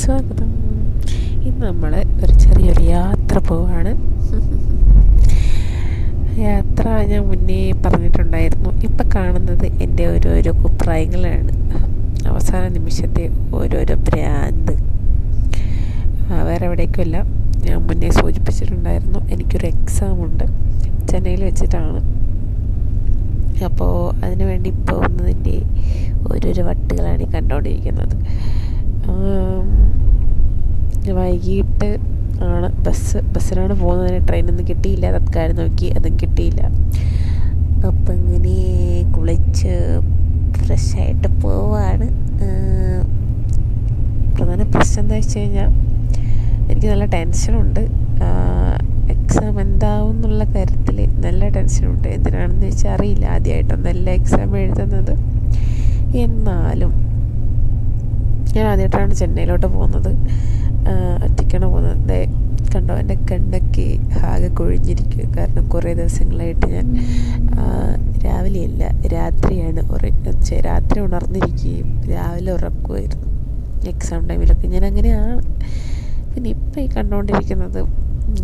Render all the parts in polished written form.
സ്വാഗതം. ഇന്ന് നമ്മൾ ഒരു ചെറിയൊരു യാത്ര പോവാണ്. യാത്ര ഞാൻ മുന്നേ പറഞ്ഞിട്ടുണ്ടായിരുന്നു. ഇപ്പം കാണുന്നത് എൻ്റെ ഓരോരോ കുപ്രായങ്ങളാണ്, അവസാന നിമിഷത്തെ ഓരോരോ ഭ്രാന്ത്. വേറെ എവിടേക്കുമല്ല. ഞാൻ മുന്നേ സൂചിപ്പിച്ചിട്ടുണ്ടായിരുന്നു, എനിക്കൊരു എക്സാമുണ്ട്, ചെന്നൈയിൽ വെച്ചിട്ടാണ്. അപ്പോൾ അതിനു വേണ്ടി പോകുന്നതിൻ്റെ ഓരോരോ വട്ടുകളാണ് ഈ കണ്ടുകൊണ്ടിരിക്കുന്നത്. വൈകിട്ട് ആണ് ബസ്സിലാണ് പോകുന്നതിന്. ട്രെയിനൊന്നും കിട്ടിയില്ല, തത്കാലം നോക്കി, അതും കിട്ടിയില്ല. അപ്പം ഇങ്ങനെ കുളിച്ച് ഫ്രഷായിട്ട് പോവാണ്. പ്രധാന പ്രശ്നം എന്താ വെച്ച് കഴിഞ്ഞാൽ, എനിക്ക് നല്ല ടെൻഷനുണ്ട്. എക്സാം എന്താവും എന്നുള്ള കാര്യത്തിൽ നല്ല ടെൻഷനുണ്ട്. എന്തിനാണെന്ന് വെച്ചാൽ അറിയില്ല, ആദ്യമായിട്ടൊന്നല്ല എക്സാം എഴുതുന്നത്. എന്നാലും ഞാൻ ആദ്യമായിട്ടാണ് ചെന്നൈയിലോട്ട് പോകുന്നത്. ഒറ്റയ്ക്കാണ് പോകുന്നത്. കണ്ടോ, എൻ്റെ കണ്ണൊക്കെ ആകെ കൊഴിഞ്ഞിരിക്കുക. കാരണം കുറേ ദിവസങ്ങളായിട്ട് ഞാൻ രാവിലെയല്ല രാത്രിയാണ് രാത്രി ഉണർന്നിരിക്കുകയും രാവിലെ ഉറക്കുമായിരുന്നു എക്സാം ടൈമിലൊക്കെ. ഞാൻ അങ്ങനെയാണ്. പിന്നെ ഇപ്പം ഈ കണ്ടുകൊണ്ടിരിക്കുന്നത്,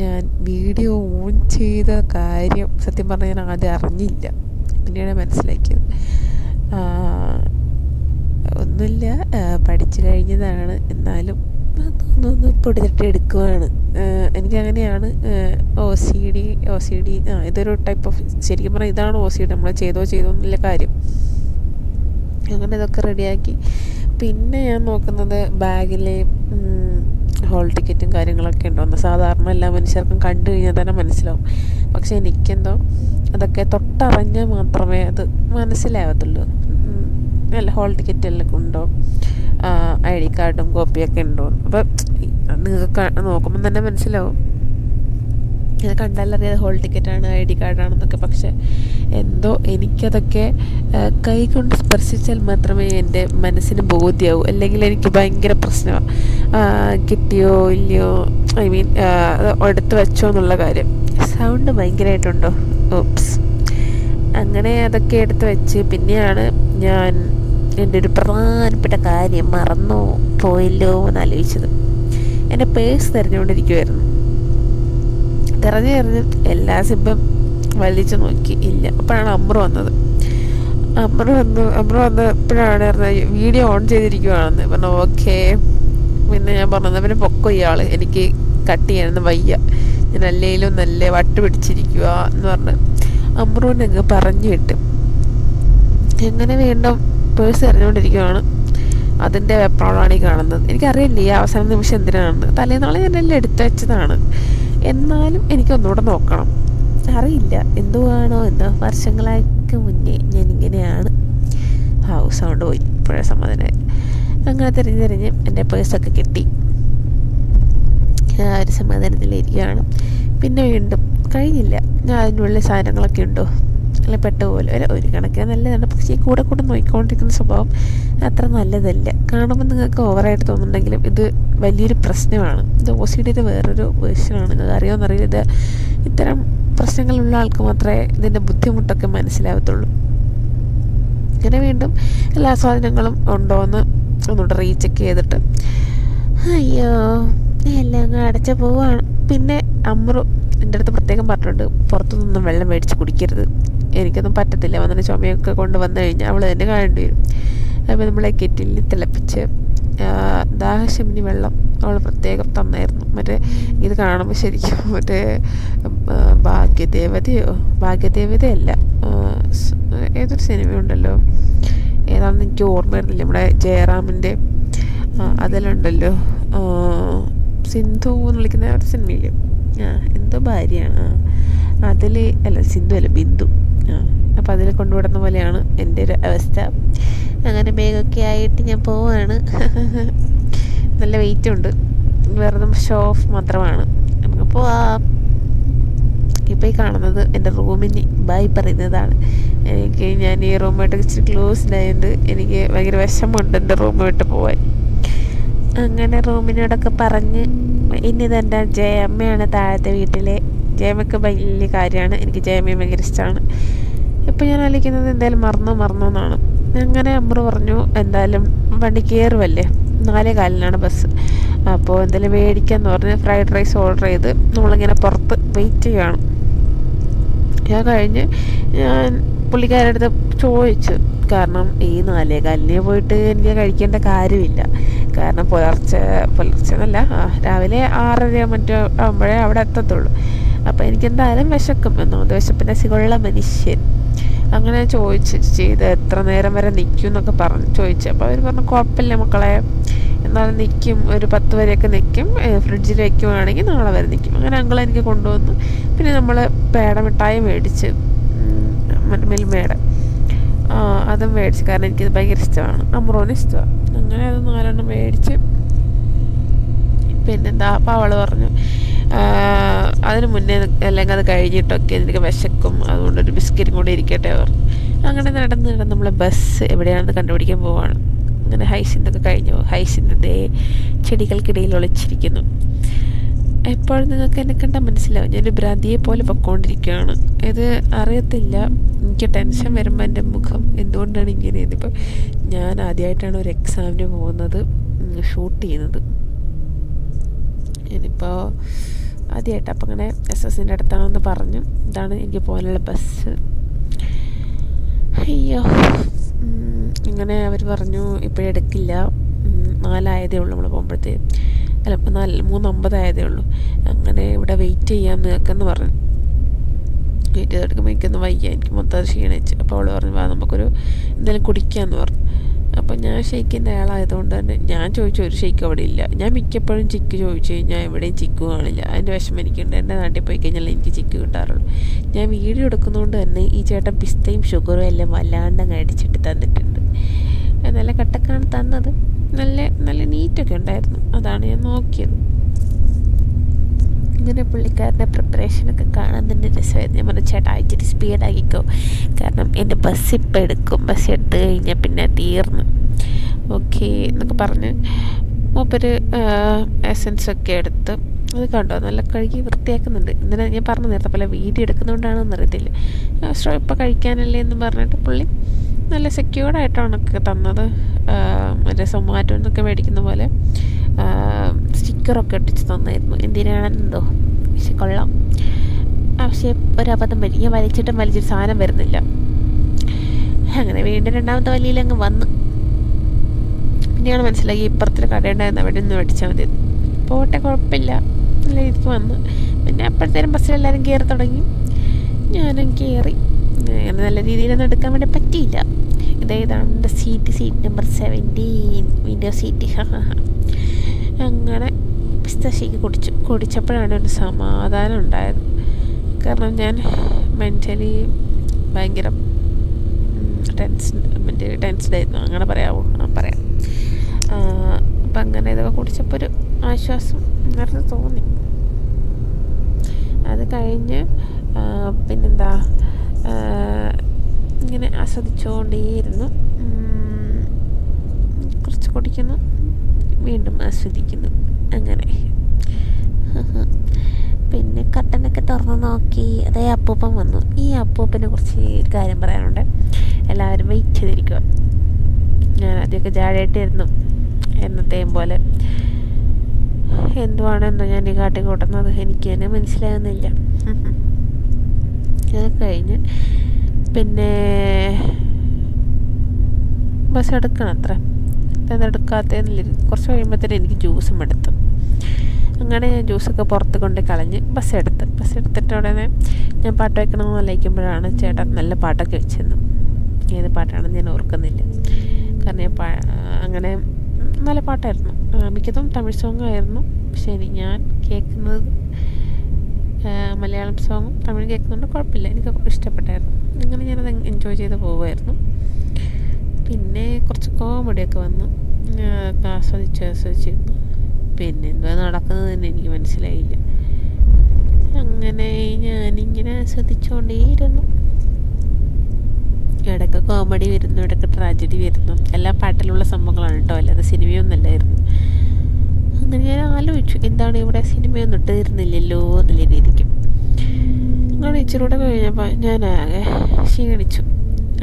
ഞാൻ വീഡിയോ ഓൺ ചെയ്ത കാര്യം സത്യം പറഞ്ഞാൽ ഞാൻ ആദ്യം അറിഞ്ഞില്ല, പിന്നെയാണ് മനസ്സിലാക്കിയത്. ഒന്നുമില്ല, പഠിച്ചു കഴിഞ്ഞതാണ്, എന്നാലും ഒന്ന് പൊടിതട്ടി എടുക്കുവാണ്. എനിക്കങ്ങനെയാണ്. ഒ സി ഡി ഇതൊരു ടൈപ്പ് ഓഫ്, ശരിക്കും പറഞ്ഞാൽ ഇതാണ് ഒ സി ഡി. നമ്മൾ ചെയ്തോ എന്നുള്ള കാര്യം. അങ്ങനെ ഇതൊക്കെ റെഡിയാക്കി പിന്നെ ഞാൻ നോക്കുന്നത് ബാഗിലെ ഹോൾ ടിക്കറ്റും കാര്യങ്ങളൊക്കെ ഉണ്ടോയെന്ന്. സാധാരണ എല്ലാ മനുഷ്യർക്കും കണ്ടു കഴിഞ്ഞാൽ തന്നെ മനസ്സിലാവും. പക്ഷേ എനിക്കെന്തോ അതൊക്കെ തൊട്ടറിഞ്ഞാൽ മാത്രമേ അത് മനസ്സിലാവത്തുള്ളൂ. അല്ല, ഹോൾ ടിക്കറ്റ് എല്ലാം ഉണ്ടോ, ഐ ഡി കാർഡും കോപ്പിയൊക്കെ ഉണ്ടോ. അപ്പോൾ നിങ്ങൾക്ക് നോക്കുമ്പം തന്നെ മനസ്സിലാവും, ഇത് കണ്ടാലറിയാതെ ഹോൾ ടിക്കറ്റാണ്, ഐ ഡി കാർഡാണെന്നൊക്കെ. പക്ഷേ എന്തോ എനിക്കതൊക്കെ കൈ കൊണ്ട് സ്പർശിച്ചാൽ മാത്രമേ എൻ്റെ മനസ്സിന് ബോധ്യമാവൂ. അല്ലെങ്കിൽ എനിക്ക് ഭയങ്കര പ്രശ്നമാണ്, കിട്ടിയോ ഇല്ലയോ, ഐ മീൻ എടുത്ത് വെച്ചോ എന്നുള്ള കാര്യം. സൗണ്ട് ഭയങ്കരമായിട്ടുണ്ടോ? ഓപ്സ്. അങ്ങനെ അതൊക്കെ എടുത്ത് വെച്ച് പിന്നെയാണ് ഞാൻ എൻ്റെ ഒരു പ്രധാനപ്പെട്ട കാര്യം മറന്നോ പോയില്ലോ എന്ന് ആലോചിച്ചത്. എൻ്റെ പേഴ്സ് തിരഞ്ഞുകൊണ്ടിരിക്കുമായിരുന്നു. തിരഞ്ഞ് എല്ലാ സിബും വലിച്ചു നോക്കി, ഇല്ല. അപ്പോഴാണ് അമ്രു വന്നത്. അമ്രു വന്നപ്പോഴാണ് വീഡിയോ ഓൺ ചെയ്തിരിക്കുവാണെന്ന് പറഞ്ഞു. ഓക്കെ. പിന്നെ ഞാൻ പറഞ്ഞത്, പിന്നെ പൊക്കോ ഇയാൾ, എനിക്ക് കട്ട് ചെയ്യാനൊന്നും വയ്യ, ഞാൻ അല്ലേലും നല്ല വട്ട് പിടിച്ചിരിക്കുക എന്ന് പറഞ്ഞ് അമ്രുവിനെ അങ്ങ് പറഞ്ഞു വിട്ട്. എങ്ങനെ വീണ്ടും പേഴ്സ് എറിഞ്ഞുകൊണ്ടിരിക്കുകയാണ്. അതിൻ്റെ വെപ്രാളമാണ് ഈ കാണുന്നത്. എനിക്കറിയില്ല ഈ അവസാന നിമിഷം എന്തിനാണ്. തലേന്നാളെ ഞാനെല്ലാം എടുത്തു വെച്ചതാണ്. എന്നാലും എനിക്കൊന്നുകൂടെ നോക്കണം. അറിയില്ല എന്തുവാണോ എന്തോ. വർഷങ്ങളായിട്ട് മുന്നേ ഞാനിങ്ങനെയാണ്. സൗണ്ട് പോയി, ഇപ്പോഴേ സമാധാനമായി. അങ്ങനെ തിരഞ്ഞ് എൻ്റെ പേഴ്സൊക്കെ കിട്ടി. ഒരു സമാധാനത്തിലിരിക്കുകയാണ്. പിന്നെ വീണ്ടും കഴിഞ്ഞില്ല, ഞാൻ അതിനുള്ളിൽ സാധനങ്ങളൊക്കെ ഉണ്ടോ അല്ല പെട്ടുപോലെ ഒരു കണക്കിന് നല്ലതാണ്. പക്ഷേ ഈ കൂടെ നോക്കിക്കൊണ്ടിരിക്കുന്ന സ്വഭാവം അത്ര നല്ലതല്ല. കാണുമ്പോൾ നിങ്ങൾക്ക് ഓവറായിട്ട് തോന്നുന്നുണ്ടെങ്കിലും ഇത് വലിയൊരു പ്രശ്നമാണ്. ഇത് ഒ സി ഡിയുടെ വേറൊരു വേർഷനാണ്. നിങ്ങൾക്ക് അറിയാമെന്നറിയില്ല. ഇത് ഇത്തരം പ്രശ്നങ്ങളുള്ള ആൾക്ക് മാത്രമേ ഇതിൻ്റെ ബുദ്ധിമുട്ടൊക്കെ മനസ്സിലാവത്തുള്ളൂ. അങ്ങനെ വീണ്ടും എല്ലാ സാധനങ്ങളും ഉണ്ടോ എന്ന് ഒന്നുകൂടെ റീചെക്ക് ചെയ്തിട്ട് അയ്യോ എല്ലാം അങ്ങ് അടച്ചു പോവുകയാണ്. പിന്നെ അമ്രു എൻ്റെ അടുത്ത് പ്രത്യേകം പറഞ്ഞിട്ടുണ്ട്, പുറത്തുനിന്നും വെള്ളം മേടിച്ച് കുടിക്കരുത്, എനിക്കൊന്നും പറ്റത്തില്ല, വന്നിട്ട് ചുമയൊക്കെ കൊണ്ട് വന്നു കഴിഞ്ഞാൽ അവൾ തന്നെ കാണേണ്ടി വരും. അപ്പോൾ നമ്മളെ കെറ്റിലിൽ തിളപ്പിച്ച് ദാഹശമിനി വെള്ളം അവൾ പ്രത്യേകം തന്നായിരുന്നു. മറ്റേ ഇത് കാണുമ്പോൾ ശരിക്കും മറ്റേ ഭാഗ്യദേവതയല്ല, ഏതൊരു സിനിമയുണ്ടല്ലോ, ഏതാണെന്ന് എനിക്ക് ഓർമ്മ വരുന്നില്ല, നമ്മുടെ ജയറാമിൻ്റെ അതിലുണ്ടല്ലോ, സിന്ധു എന്ന് വിളിക്കുന്ന ഒരു സിനിമയിൽ എന്തോ ഭാര്യയാണ്, അതിൽ അല്ല സിന്ധു അല്ല ബിന്ദു. അപ്പോൾ അതിൽ കൊണ്ടുവിടുന്ന പോലെയാണ് എൻ്റെ ഒരു അവസ്ഥ. അങ്ങനെ ബാഗൊക്കെ ആയിട്ട് ഞാൻ പോവാണ്. നല്ല വെയിറ്റ് ഉണ്ട്, വെറുതെ ഷോ ഓഫ് മാത്രമാണ്. നമുക്ക് പോവാം. ഇപ്പോൾ ഈ കാണുന്നത് എൻ്റെ റൂമിന് ബൈ പറയുന്നതാണ്. ഞാൻ ഈ റൂമായിട്ട് ഇച്ചിരി ക്ലോസ്ഡ് ആയതുകൊണ്ട് എനിക്ക് ഭയങ്കര വിഷമമുണ്ട് എൻ്റെ റൂം വിട്ട് പോവാൻ. അങ്ങനെ റൂമിനോടൊക്കെ പറഞ്ഞ് ഇനി ഇതെൻ്റെ ജയമ്മയാണ് താഴത്തെ വീട്ടിലെ. ജയമ്മയ്ക്ക് വലിയ കാര്യമാണ്, എനിക്ക് ജയമ്മയെ ഭയങ്കര ഇഷ്ടമാണ്. ഇപ്പം ഞാൻ ആലോചിക്കുന്നത് എന്തായാലും മറന്നു എന്നാണ്. അങ്ങനെ അമ്രു പറഞ്ഞു, എന്തായാലും വണ്ടി കയറുമല്ലേ, 4:15 ബസ്. അപ്പോൾ എന്തെങ്കിലും മേടിക്കാമെന്ന് പറഞ്ഞ് ഫ്രൈഡ് റൈസ് ഓർഡർ ചെയ്ത് നമ്മളിങ്ങനെ പുറത്ത് വെയിറ്റ് ചെയ്യുകയാണ്. ഞാൻ കഴിഞ്ഞ് ഞാൻ പുള്ളിക്കാരുടെ അടുത്ത് ചോദിച്ചു, കാരണം ഈ 4:15 പോയിട്ട് എനിക്ക് കഴിക്കേണ്ട കാര്യമില്ല. കാരണം പുലർച്ചെ എന്നല്ല, രാവിലെ 6:30 മറ്റോ ആകുമ്പോഴേ അവിടെ എത്തത്തുള്ളൂ. അപ്പോൾ എനിക്കെന്തായാലും വിശക്കും. ഒന്നാമത് വിശപ്പിൻ്റെ അസുഖമുള്ള മനുഷ്യൻ. അങ്ങനെ ചോദിച്ച് ചെയ്ത് എത്ര നേരം വരെ നിൽക്കും എന്നൊക്കെ ചോദിച്ചു. അപ്പോൾ അവർ പറഞ്ഞു, കുഴപ്പമില്ല മക്കളെ, എന്നാലും നിൽക്കും, ഒരു 10 വരെയൊക്കെ നിൽക്കും, ഫ്രിഡ്ജിൽ വയ്ക്കുവാണെങ്കിൽ നാളെ വരെ നിൽക്കും. അങ്ങനെ അങ്കിൾ എനിക്ക് കൊണ്ടുവന്നു. പിന്നെ നമ്മൾ പേട മിഠായി മേടിച്ച്, മിൽമയുടെ അതും മേടിച്ച്, കാരണം എനിക്കിത് ഭയങ്കര ഇഷ്ടമാണ്, അമ്രോന് ഇഷ്ടമാണ്. അങ്ങനെ അത് 4 മേടിച്ച്. പിന്നെന്താ, അപ്പോൾ അവൾ പറഞ്ഞു അതിന് മുന്നേ അല്ലെങ്കിൽ അത് കഴിഞ്ഞിട്ടൊക്കെ എനിക്ക് വിശക്കും, അതുകൊണ്ടൊരു ബിസ്ക്കറ്റും കൂടെ ഇരിക്കട്ടെ പറഞ്ഞു. അങ്ങനെ നടന്ന് നമ്മൾ ബസ് എവിടെയാണെന്ന് കണ്ടുപിടിക്കാൻ പോവാണ്. അങ്ങനെ ഹൈസിൻ്റെയൊക്കെ കഴിഞ്ഞു. ഹൈസിൻ്റെ ചെടികൾക്കിടയിൽ ഒളിച്ചിരിക്കുന്നു. എപ്പോഴും നിങ്ങൾക്ക് എന്നെ കണ്ടാൽ മനസ്സിലാവും, ഞാനൊരു ഭ്രാന്തിയെ പോലെ പൊയ്ക്കൊണ്ടിരിക്കുകയാണ്. ഇത് അറിയത്തില്ല, എനിക്ക് ടെൻഷൻ വരുമ്പോൾ എൻ്റെ മുഖം എന്തുകൊണ്ടാണ് ഇങ്ങനെ. ഇതിപ്പോൾ ഞാൻ ആദ്യമായിട്ടാണ് ഒരു എക്സാമിന് പോകുന്നത്, ഷൂട്ട് ചെയ്യുന്നത്. ഇനിയിപ്പോൾ ആദ്യമായിട്ട്. അപ്പം അങ്ങനെ SSൻ്റെ അടുത്താണെന്ന് പറഞ്ഞു. ഇതാണ് എനിക്ക് പോകാനുള്ള ബസ്. അയ്യോ, ഇങ്ങനെ അവർ പറഞ്ഞു ഇപ്പോഴെടുക്കില്ല, 4 ആയതേ ഉള്ളൂ നമ്മൾ പോകുമ്പോഴത്തേക്ക്. അല്ല, ഇപ്പം 3:50 ആയതേ ഉള്ളൂ. അങ്ങനെ ഇവിടെ വെയിറ്റ് ചെയ്യാം നിൽക്കെന്ന് പറഞ്ഞു. വെയിറ്റ് ചെയ്തെടുക്കുമ്പോൾ എനിക്കൊന്ന് വയ്യ, എനിക്ക് മൊത്തം ക്ഷീണിച്ച്. അപ്പോൾ അവൾ പറഞ്ഞു, വാ നമുക്കൊരു എന്തെങ്കിലും കുടിക്കാമെന്ന് പറഞ്ഞു. അപ്പം ഞാൻ ഷെയ്ക്കിൻ്റെ ആളായതുകൊണ്ട് തന്നെ ഞാൻ ചോദിച്ചു, ഒരു ഷെയ്ക്ക് അവിടെ ഇല്ല. ഞാൻ മിക്കപ്പോഴും ചിക്ക് ചോദിച്ചു കഴിഞ്ഞാൽ എവിടെയും ചിക്ക് കാണില്ല. അതിൻ്റെ വിഷമം എനിക്കുണ്ട്. എൻ്റെ നാട്ടിൽ പോയി കഴിഞ്ഞാൽ എനിക്ക് ചിക്ക് കിട്ടാറുള്ളൂ. ഞാൻ വീഡിയോ എടുക്കുന്നതുകൊണ്ട് തന്നെ ഈ ചേട്ടൻ പിസ്തയും ഷുഗറും എല്ലാം വല്ലാണ്ടങ്ങ് അടിച്ചിട്ട് തന്നിട്ടുണ്ട്. നല്ല കട്ടക്കാണ് തന്നത്. നല്ല നീറ്റൊക്കെ ഉണ്ടായിരുന്നു. അതാണ് ഞാൻ നോക്കിയത്. ഇങ്ങനെ പുള്ളിക്കാരൻ്റെ പ്രിപ്പറേഷനൊക്കെ കാണാൻ തന്നെ രസമായിരുന്നു. ഞാൻ പറഞ്ഞു, ചേട്ടാ ഇച്ചിരി സ്പീഡാക്കിക്കോ, കാരണം എൻ്റെ ബസ് ഇപ്പം എടുക്കും, ബസ് എടുത്ത് കഴിഞ്ഞാൽ പിന്നെ തീർന്നു. ഓക്കെ എന്നൊക്കെ പറഞ്ഞ് മൂപ്പര് എസൻസൊക്കെ എടുത്ത് അത് കണ്ടോ നല്ല കഴുകി വൃത്തിയാക്കുന്നുണ്ട്. ഇന്നലെ ഞാൻ പറഞ്ഞു നേരത്തെ പോലെ വീഡിയോ എടുക്കുന്നതുകൊണ്ടാണെന്ന് അറിയത്തില്ല. ഇപ്പോൾ കഴിക്കാനല്ലേ എന്ന് പറഞ്ഞിട്ട് പുള്ളി നല്ല സെക്യൂർഡായിട്ടാണ് തന്നത്. മറ്റേ സൊമാറ്റോ എന്നൊക്കെ മേടിക്കുന്ന പോലെ സ്റ്റിക്കറൊക്കെ ഒട്ടിച്ച് തന്നായിരുന്നു. എന്തിനാണെന്നോ, പക്ഷെ കൊള്ളാം. പക്ഷേ ഒരബദ്ധം പറ്റി, ഞാൻ വലിച്ചിട്ട് സാധനം വരുന്നില്ല. അങ്ങനെ വീണ്ടും 2ാമത്തെ വലിയിൽ അങ്ങ് വന്ന്. പിന്നെയാണ് മനസ്സിലാക്കി ഇപ്പുറത്തൊരു കടയുണ്ടായിരുന്നു, അവിടെ നിന്ന് മേടിച്ചാൽ മതി. പോട്ടെ, കുഴപ്പമില്ല, നല്ല രീതിക്ക് വന്ന്. പിന്നെ അപ്പോഴത്തേനും ബസ്സിലെല്ലാവരും കയറി തുടങ്ങി, ഞാനും കയറി. അങ്ങനെ നല്ല രീതിയിലൊന്നും എടുക്കാൻ വേണ്ടി പറ്റിയില്ല. ഇതാണ് എൻ്റെ സീറ്റ് നമ്പർ 17, വിൻഡോ സീറ്റ്. അങ്ങനെ പിസ്ത ഷേക്ക് കുടിച്ചപ്പോഴാണ് ഒരു സമാധാനം ഉണ്ടായത്. കാരണം ഞാൻ മെൻ്റലി ഭയങ്കര ടെൻസ്ഡായിരുന്നു, അങ്ങനെ പറയാമോ? പറയാം. അപ്പം അങ്ങനെ ഇതൊക്കെ കുടിച്ചപ്പോൾ ഒരു ആശ്വാസം നേരത്തെ തോന്നി. അത് കഴിഞ്ഞ് പിന്നെന്താ, ഇങ്ങനെ ആസ്വദിച്ചുകൊണ്ടേയിരുന്നു. കുറച്ച് കുടിക്കുന്നു, വീണ്ടും ആസ്വദിക്കുന്നു. അങ്ങനെ പിന്നെ കട്ടനൊക്കെ തുറന്ന് നോക്കി. അതേ അപ്പൂപ്പൻ വന്നു. ഈ അപ്പൂപ്പനെ കുറിച്ച് ഒരു കാര്യം പറയാനുണ്ട്. എല്ലാവരും വെയിറ്റ് ചെയ്തിരിക്കുക. ഞാൻ ആദ്യമൊക്കെ ജാടയായിട്ടിരുന്നു, എന്നത്തെയും പോലെ. എന്തുവാണെന്നോ ഞാൻ ഈ കാട്ടിക്കൂട്ടുന്നത് എനിക്ക് തന്നെ മനസ്സിലാകുന്നില്ല. അത് കഴിഞ്ഞ് പിന്നെ ബസ് എടുക്കണം. അത്ര അതെടുക്കാത്തതെന്നില്ല. കുറച്ച് കഴിയുമ്പോഴത്തേനും എനിക്ക് ജ്യൂസും എടുത്തു. അങ്ങനെ ഞാൻ ജ്യൂസൊക്കെ പുറത്ത് കൊണ്ട് കളഞ്ഞ് ബസ് എടുത്തിട്ട് ഉടനെ ഞാൻ പാട്ട് വയ്ക്കണമെന്ന് ആലോചിക്കുമ്പോഴാണ് ചേട്ടൻ നല്ല പാട്ടൊക്കെ വെച്ചിരുന്നു. ഏത് പാട്ടാണെന്ന് ഞാൻ ഓർക്കുന്നില്ല. കാരണം അങ്ങനെ നല്ല പാട്ടായിരുന്നു. മിക്കതും തമിഴ് സോങ്ങായിരുന്നു. പക്ഷേ ഞാൻ കേൾക്കുന്നത് മലയാളം സോങ്ങും തമിഴ് കേൾക്കുന്നുണ്ട്. കുഴപ്പമില്ല, എനിക്ക് ഇഷ്ടപ്പെട്ടായിരുന്നു. അങ്ങനെ ഞാനത് എൻജോയ് ചെയ്ത് പോവുമായിരുന്നു. പിന്നെ കുറച്ച് കോമഡിയൊക്കെ വന്നു, ആസ്വദിച്ചിരുന്നു. പിന്നെ എന്താ നടക്കുന്നത് തന്നെ എനിക്ക് മനസ്സിലായില്ല. അങ്ങനെ ഞാനിങ്ങനെ ആസ്വദിച്ചുകൊണ്ടേയിരുന്നു. ഇടയ്ക്ക് കോമഡി വരുന്നു, ഇടയ്ക്ക് ട്രാജഡി വരുന്നു. എല്ലാ പാട്ടിലുള്ള സംഭവങ്ങളാണ് കേട്ടോ, അല്ലാതെ സിനിമയൊന്നുമല്ലായിരുന്നു. അങ്ങനെ ഞാൻ ആലോചിച്ചു, എന്താണ് ഇവിടെ സിനിമയൊന്നും ഇട്ട് തരുന്നില്ലല്ലോ എന്നുള്ള രീതിക്ക്. അങ്ങനെ ഇച്ചിരി കൂടെ കഴിഞ്ഞപ്പോൾ ഞാനാകെ ക്ഷീണിച്ചു.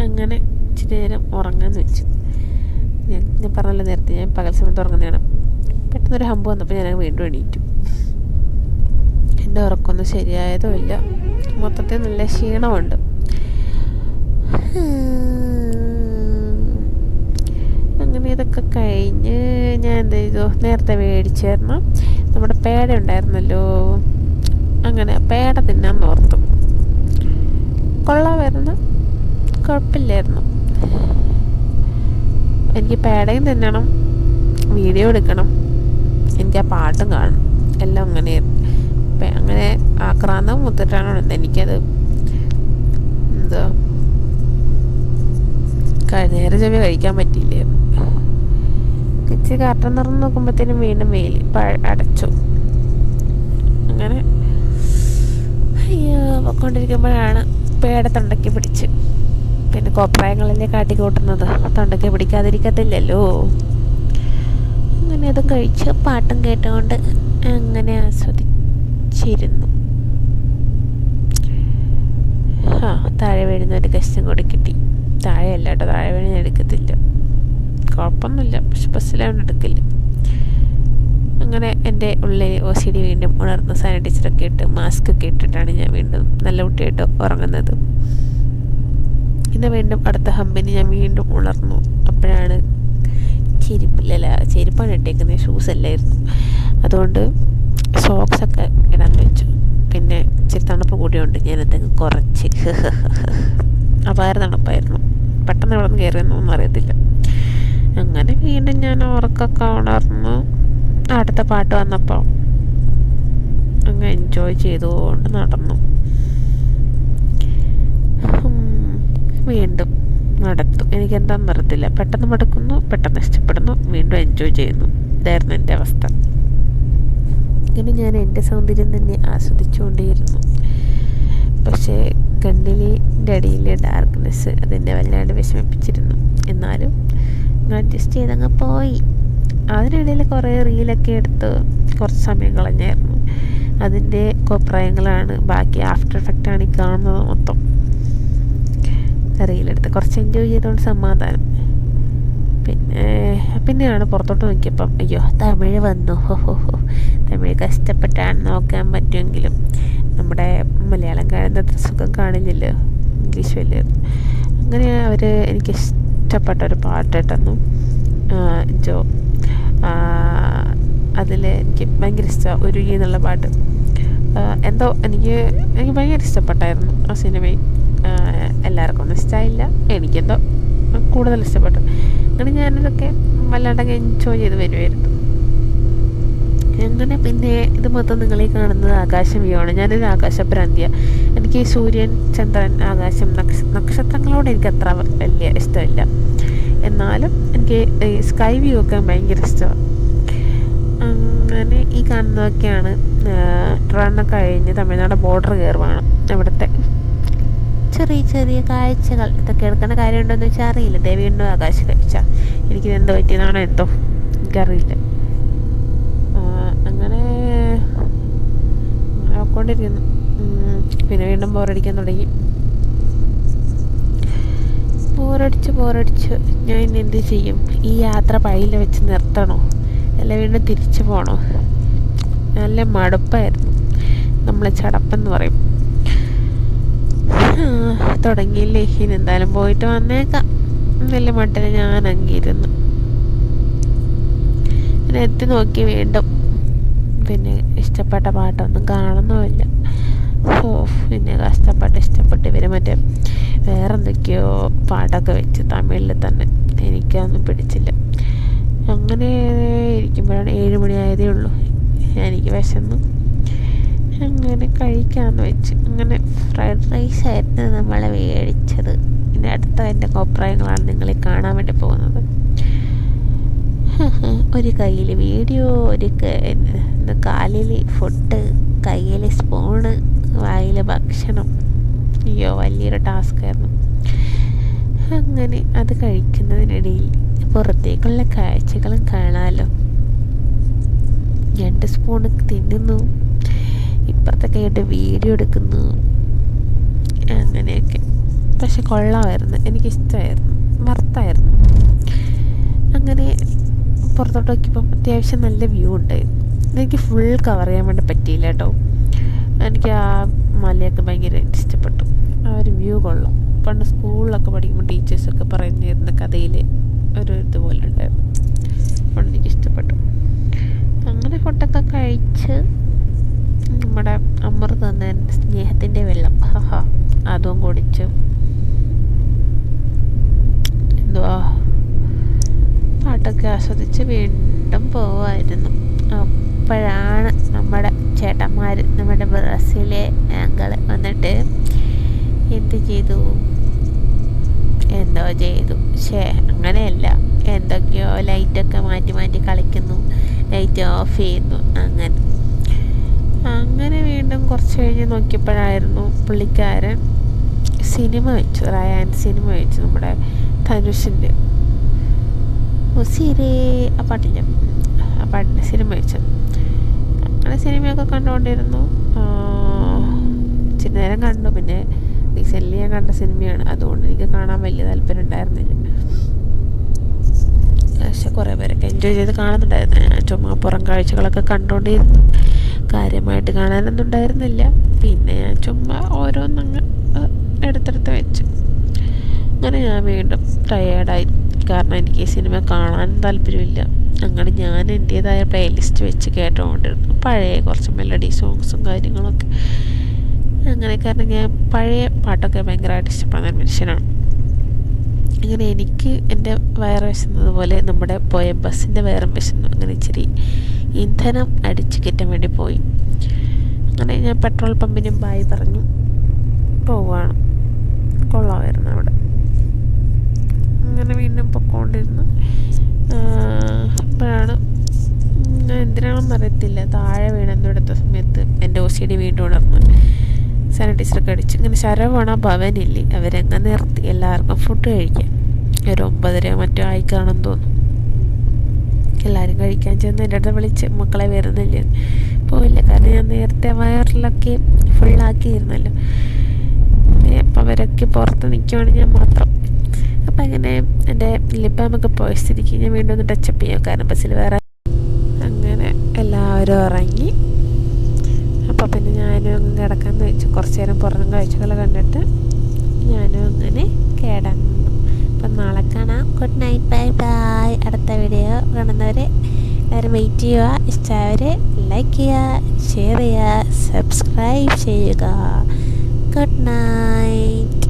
അങ്ങനെ ഇച്ചിരി നേരം ഉറങ്ങാൻ വെച്ചു. ഞാൻ പറഞ്ഞല്ലോ നേരത്തെ ഞാൻ പകൽ സമയത്ത് ഉറങ്ങുന്നതാണ്. പെട്ടെന്നൊരു ഹമ്പ് വന്നപ്പോൾ ഞാൻ വീണ്ടും എണീറ്റു. എൻ്റെ ഉറക്കമൊന്നും ശരിയായതും ഇല്ല, മൊത്തത്തിൽ നല്ല ക്ഷീണമുണ്ട്. അങ്ങനെ ഇതൊക്കെ കഴിഞ്ഞ് ഞാൻ എന്ത് ചെയ്തു, നേരത്തെ മേടിച്ചായിരുന്നു നമ്മുടെ പേട ഉണ്ടായിരുന്നല്ലോ, അങ്ങനെ പേട തിന്നാൻ ഓർത്തു. കൊള്ളാമായിരുന്നു, കുഴപ്പമില്ലായിരുന്നു. എനിക്ക് പേടയും തിന്നണം, വീഡിയോ എടുക്കണം, എനിക്ക് ആ പാട്ടും കാണണം, എല്ലാം അങ്ങനെയായിരുന്നു. അങ്ങനെ ആക്രാന്തം മുത്തിട്ടാണോ എനിക്കത് എന്താ നേരെ ചെവ്വ കഴിക്കാൻ പറ്റിയില്ലായിരുന്നു. ഇച്ചിരി കാറ്റം തുറന്ന് നോക്കുമ്പോഴത്തേനും വീണ്ടും വെയിൽ അടച്ചു. അങ്ങനെ പോയിക്കൊണ്ടിരിക്കുമ്പോഴാണ് പേട തൊണ്ടയ്ക്ക് പിടിച്ച്. പിന്നെ കോപ്രായങ്ങളിലെ കാട്ടി കൂട്ടുന്നത് തൊണ്ടയ്ക്ക് പിടിക്കാതിരിക്കത്തില്ലല്ലോ. അങ്ങനെ അതും കഴിച്ച് പാട്ടും കേട്ടുകൊണ്ട് അങ്ങനെ ആസ്വദിച്ചിരുന്നു. താഴെ വീഴുന്ന ഒരു കഷ്ടം കൂടി കിട്ടി. താഴെയല്ല കേട്ടോ, താഴെ വീഴുന്ന എടുക്കത്തില്ല, കുഴപ്പമൊന്നുമില്ല, പക്ഷെ ബസ്സിലാണ് എടുക്കില്ല. അങ്ങനെ എൻ്റെ ഉള്ളിൽ OCD വീണ്ടും ഉണർന്ന് സാനിറ്റൈസറൊക്കെ ഇട്ട് മാസ്ക് ഒക്കെ ഇട്ടിട്ടാണ് ഞാൻ വീണ്ടും നല്ല കുട്ടിയായിട്ട് ഉറങ്ങുന്നത്. പിന്നെ വീണ്ടും അടുത്ത ഹമ്പിന് ഞാൻ വീണ്ടും ഉണർന്നു. അപ്പോഴാണ് ചെരുപ്പാണ് ഇട്ടേക്കുന്നത്, ഷൂസ് അല്ലായിരുന്നു. അതുകൊണ്ട് സോക്സൊക്കെ ഇടാൻ വെച്ചു. പിന്നെ ഇച്ചിരി തണുപ്പ് കൂടിയുണ്ട്, ഞാനത് കുറച്ച് അപാര തണുപ്പായിരുന്നു. പെട്ടെന്ന് ഇവിടെ നിന്ന് കയറിയൊന്നും അറിയത്തില്ല. അങ്ങനെ വീണ്ടും ഞാൻ ഉറക്കൊക്കെ ഉണർന്നു. അടുത്ത പാട്ട് വന്നപ്പോൾ അങ്ങ് എൻജോയ് ചെയ്തുകൊണ്ട് നടന്നു. വീണ്ടും നടത്തും, എനിക്കെന്താണെന്ന് അറിയത്തില്ല. പെട്ടെന്ന് മടുക്കുന്നു, പെട്ടെന്ന് ഇഷ്ടപ്പെടുന്നു, വീണ്ടും എൻജോയ് ചെയ്യുന്നു. ഇതായിരുന്നു എൻ്റെ അവസ്ഥ. ഇങ്ങനെ ഞാൻ എൻ്റെ സൗന്ദര്യം തന്നെ ആസ്വദിച്ചുകൊണ്ടേയിരുന്നു. പക്ഷേ കണ്ണിൻ്റെ അടിയിലെ ഡാർക്ക്നെസ് അതെന്നെ വല്ലാണ്ട് വിഷമിപ്പിച്ചിരുന്നു. എന്നാലും അഡ്ജസ്റ്റ് ചെയ്തങ്ങ് പോയി. അതിനിടയിൽ കുറേ റീലൊക്കെ എടുത്ത് കുറച്ച് സമയം കളഞ്ഞായിരുന്നു. അതിൻ്റെ കോപ്രായങ്ങളാണ്, ബാക്കി ആഫ്റ്റർ എഫക്റ്റാണ് ഈ കാണുന്നത് മൊത്തം. റീലെടുത്ത് കുറച്ച് എൻജോയ് ചെയ്തുകൊണ്ട് സമാധാനം. പിന്നെയാണ് പുറത്തോട്ട് നോക്കിയപ്പം അയ്യോ തമിഴ് വന്നു. തമിഴ് കഷ്ടപ്പെട്ടാണ് നോക്കാൻ പറ്റുമെങ്കിലും നമ്മുടെ മലയാളം കാണുന്ന അത്ര സുഖം കാണില്ലല്ലോ, ഇംഗ്ലീഷ് വലിയ. അങ്ങനെ അവർ എനിക്കിഷ്ടപ്പെട്ട ഒരു പാട്ടിട്ടെന്നു ജോ. അതിൽ എനിക്ക് ഭയങ്കര ഇഷ്ടമാണ് ഒരു എന്നുള്ള പാട്ട്. എന്തോ എനിക്ക് ഭയങ്കര ഇഷ്ടപ്പെട്ടായിരുന്നു ആ സിനിമയും. എല്ലാവർക്കും ഒന്നും ഇഷ്ടമായില്ല, എനിക്കെന്തോ കൂടുതൽ ഇഷ്ടപ്പെട്ടു. അങ്ങനെ ഞാനിതൊക്കെ വല്ലാണ്ടൊക്കെ എൻജോയ് ചെയ്ത് വരുമായിരുന്നു. അങ്ങനെ പിന്നെ ഇത് മൊത്തം നിങ്ങളീ കാണുന്നത് ആകാശം വ്യൂ ആണ്. ഞാനൊരു ആകാശഭ്രാന്തിയ. എനിക്ക് സൂര്യൻ, ചന്ദ്രൻ, ആകാശം, നക്ഷത്രങ്ങളോട് എനിക്ക് അത്ര വലിയ ഇഷ്ടമില്ല. എന്നാലും എനിക്ക് ഈ സ്കൈ വ്യൂ ഒക്കെ ഭയങ്കര ഇഷ്ടമാണ്. അങ്ങനെ ഈ കാണുന്നതൊക്കെയാണ് ട്രിവാൻഡ്രം കഴിഞ്ഞ് തമിഴ്നാട് ബോർഡർ കയറുവാണ്. അവിടുത്തെ ചെറിയ ചെറിയ കാഴ്ചകൾ. ഇതൊക്കെ എടുക്കേണ്ട കാര്യമുണ്ടോയെന്ന് വെച്ചാൽ അറിയില്ല. വീണ്ടും ആകാശം കഴിച്ചാൽ എനിക്കിതെന്തോ പറ്റിയതാണോ എന്തോ എനിക്കറിയില്ല. അങ്ങനെ നോക്കൊണ്ടിരിക്കുന്നു. പിന്നെ വീണ്ടും ബോറടിക്കാൻ തുടങ്ങി. ബോറടിച്ച് ഞാൻ ഇനി എന്ത് ചെയ്യും? ഈ യാത്ര പൈയിൽ വെച്ച് നിർത്തണോ അല്ല വീണ്ടും തിരിച്ചു പോകണോ? നല്ല മടുപ്പായിരുന്നു. നമ്മൾ ചടപ്പെന്ന് പറയും. തുടങ്ങിയില്ലേ, ഇനി എന്തായാലും പോയിട്ട് വന്നേക്കാം നല്ല മട്ടിൽ ഞാൻ അങ്ങിരുന്നു. പിന്നെ എത്തി നോക്കി വീണ്ടും. പിന്നെ ഇഷ്ടപ്പെട്ട പാട്ടൊന്നും കാണുന്നുമില്ല. പിന്നെ ഇഷ്ടപ്പെട്ട് ഇവർ മറ്റേ വേറെ എന്തൊക്കെയോ പാട്ടൊക്കെ വെച്ച് തമിഴിൽ തന്നെ, എനിക്കതൊന്നും പിടിച്ചില്ല. അങ്ങനെ ഇരിക്കുമ്പോഴാണ് 7 മണിയായതേ ഉള്ളൂ. എനിക്ക് വിശന്നു. അങ്ങനെ കഴിക്കാമെന്ന് വെച്ച്. അങ്ങനെ ഫ്രൈഡ് റൈസ് ആയിരുന്നു നമ്മൾ മേടിച്ചത്. പിന്നെ അടുത്ത എൻ്റെ കോപ്രായങ്ങളാണ് നിങ്ങളെ കാണാൻ വേണ്ടി പോകുന്നത്. ഒരു കയ്യിൽ വീഡിയോ, ഒരു കാലിൽ ഫുഡ്, കയ്യിൽ സ്പൂണ്, വായിൽ ഭക്ഷണം. അയ്യോ വലിയൊരു ടാസ്ക്കായിരുന്നു. അങ്ങനെ അത് കഴിക്കുന്നതിനിടയിൽ പുറത്തേക്കുള്ള കാഴ്ചകളും കാണാമല്ലോ. 2 സ്പൂണ് തിന്നുന്നു, ഇപ്പുറത്തെ കൈയിട്ട് വീഡിയോ എടുക്കുന്നു, അങ്ങനെയൊക്കെ. പക്ഷെ കൊള്ളാമായിരുന്നു, എനിക്കിഷ്ടമായിരുന്നു, വർത്തായിരുന്നു. അങ്ങനെ പുറത്തോട്ട് നോക്കിയപ്പം അത്യാവശ്യം നല്ല വ്യൂ ഉണ്ടായിരുന്നു. എനിക്ക് ഫുൾ കവർ ചെയ്യാൻ വേണ്ടി പറ്റിയില്ല കേട്ടോ. എനിക്ക് ആ മലയൊക്കെ ഭയങ്കര ഇഷ്ടപ്പെട്ടു. ആ ഒരു വ്യൂ കൊള്ളാം. പണ്ട് സ്കൂളിലൊക്കെ പഠിക്കുമ്പോൾ ടീച്ചേഴ്സൊക്കെ പറഞ്ഞിരുന്ന കഥയിൽ ഒരു ഇതുപോലെ ഉണ്ടായിരുന്നു. അതുകൊണ്ട് എനിക്ക് ഇഷ്ടപ്പെട്ടു. അങ്ങനെ ഫുഡൊക്കെ കഴിച്ച് നമ്മുടെ അമൃത് തന്ന സ്നേഹത്തിൻ്റെ വെള്ളം അതും കുടിച്ചു. എന്തുവാ പാട്ടൊക്കെ ആസ്വദിച്ച് വീണ്ടും പോവായിരുന്നു. അപ്പോഴാണ് നമ്മുടെ ചേട്ടന്മാർ, നമ്മുടെ ബ്രസീലിലെ ആങ്കിൾ വന്നിട്ട് എന്ത് ചെയ്തു, എന്തോ ചെയ്തു. അങ്ങനെയല്ല, എന്തൊക്കെയോ ലൈറ്റൊക്കെ മാറ്റി മാറ്റി കളിക്കുന്നു, ലൈറ്റ് ഓഫ് ചെയ്യുന്നു. അങ്ങനെ വീണ്ടും കുറച്ച് കഴിഞ്ഞ് നോക്കിയപ്പോഴായിരുന്നു പുള്ളിക്കാരൻ സിനിമ വെച്ചു, റയാൻ സിനിമ വെച്ചു, നമ്മുടെ ധനുഷിൻ്റെ ഉസിരേ ആ പാട്ടിൻ്റെ സിനിമ വെച്ചു. അങ്ങനെ സിനിമയൊക്കെ കണ്ടുകൊണ്ടിരുന്നു. ഇച്ചിരി നേരം കണ്ടു. പിന്നെ റീസെൻ്റ്ലി ഞാൻ കണ്ട സിനിമയാണ്, അതുകൊണ്ട് എനിക്ക് കാണാൻ വലിയ താല്പര്യം ഉണ്ടായിരുന്നില്ല. പക്ഷെ കുറേ പേരൊക്കെ എൻജോയ് ചെയ്ത് കാണുന്നുണ്ടായിരുന്നു. ഞാൻ ചുമ്മാ പുറം കാഴ്ചകളൊക്കെ കണ്ടുകൊണ്ടിരുന്നു. കാര്യമായിട്ട് കാണാനൊന്നും ഉണ്ടായിരുന്നില്ല. പിന്നെ ഞാൻ ചുമ്മാ ഓരോന്നങ്ങ് എടുത്തെടുത്ത് വെച്ചു. അങ്ങനെ ഞാൻ വീണ്ടും ടയേർഡായി. കാരണം എനിക്ക് ഈ സിനിമ കാണാനും താല്പര്യമില്ല. അങ്ങനെ ഞാൻ എൻ്റേതായ പ്ലേലിസ്റ്റ് വെച്ച് കേട്ടുകൊണ്ടിരുന്നു, പഴയ കുറച്ച് മെലഡി സോങ്സും കാര്യങ്ങളൊക്കെ. അങ്ങനെ കാരണം ഞാൻ പഴയ പാട്ടൊക്കെ ഭയങ്കരമായിട്ട് ഇഷ്ടപ്പെടുന്ന ഒരു മനുഷ്യനാണ്. അങ്ങനെ എനിക്ക് എൻ്റെ വയറ് വിശന്നത് പോലെ നമ്മുടെ പോയ ബസ്സിൻ്റെ വയറും വിശന്നു. അങ്ങനെ ഇച്ചിരി ഇന്ധനം അടിച്ച് കയറ്റാൻ വേണ്ടി പോയി. അങ്ങനെ ഞാൻ പെട്രോൾ പമ്പിനും ബായ് പറഞ്ഞു പോവുകയാണ്. കൊള്ളാമായിരുന്നു അവിടെ. അങ്ങനെ വീണ്ടും പൊക്കോണ്ടിരുന്നു. അപ്പോഴാണ് എന്തിനാണെന്ന് അറിയത്തില്ല, താഴെ വീണെന്നെടുത്ത സമയത്ത് എൻ്റെ OCD വീണ്ടും ഉണർന്നു. സാനിറ്റൈസറൊക്കെ അടിച്ച് ഇങ്ങനെ ശരവണ ഭവനില്ലേ, അവരെങ്ങനെ നിർത്തി എല്ലാവർക്കും ഫുഡ് കഴിക്കാൻ. ഒരു 9:30 മറ്റോ ആയിക്കാണെന്ന് തോന്നുന്നു. എല്ലാവരും കഴിക്കാൻ ചെന്ന് എൻ്റെ അടുത്ത് വിളിച്ച് മക്കളെ വരുന്നില്ല. പോയില്ല, കാരണം ഞാൻ നേരത്തെ വയറിലൊക്കെ ഫുള്ളാക്കിയിരുന്നല്ലോ. അപ്പം അവരൊക്കെ പുറത്ത് നിൽക്കുവാണ്, ഞാൻ മാത്രം. അപ്പം അങ്ങനെ എൻ്റെ ലിബാമൊക്കെ പോയ സ്ഥിതിക്ക് ഞാൻ വീണ്ടും ഒന്ന് ടച്ചപ്പ് ചെയ്യാം, കാരണം ബസ്സിൽ വേറെ. അങ്ങനെ എല്ലാവരും ഇറങ്ങി. അപ്പോൾ പിന്നെ ഞാനും അങ്ങ് കിടക്കാമെന്ന് വെച്ചു. കുറച്ച് നേരം പുറം കാഴ്ചകൾ കണ്ടിട്ട് ഞാനും അങ്ങനെ കിടന്നു. അപ്പം നാളെ കാണാം. Good night, bye bye. അടുത്ത വീഡിയോ കാണുന്നവരെ എല്ലാവരും വെയിറ്റ് ചെയ്യുക. ഇഷ്ടമായവർ ലൈക്ക് ചെയ്യുക, ഷെയർ ചെയ്യുക, സബ്സ്ക്രൈബ് ചെയ്യുക. Good night.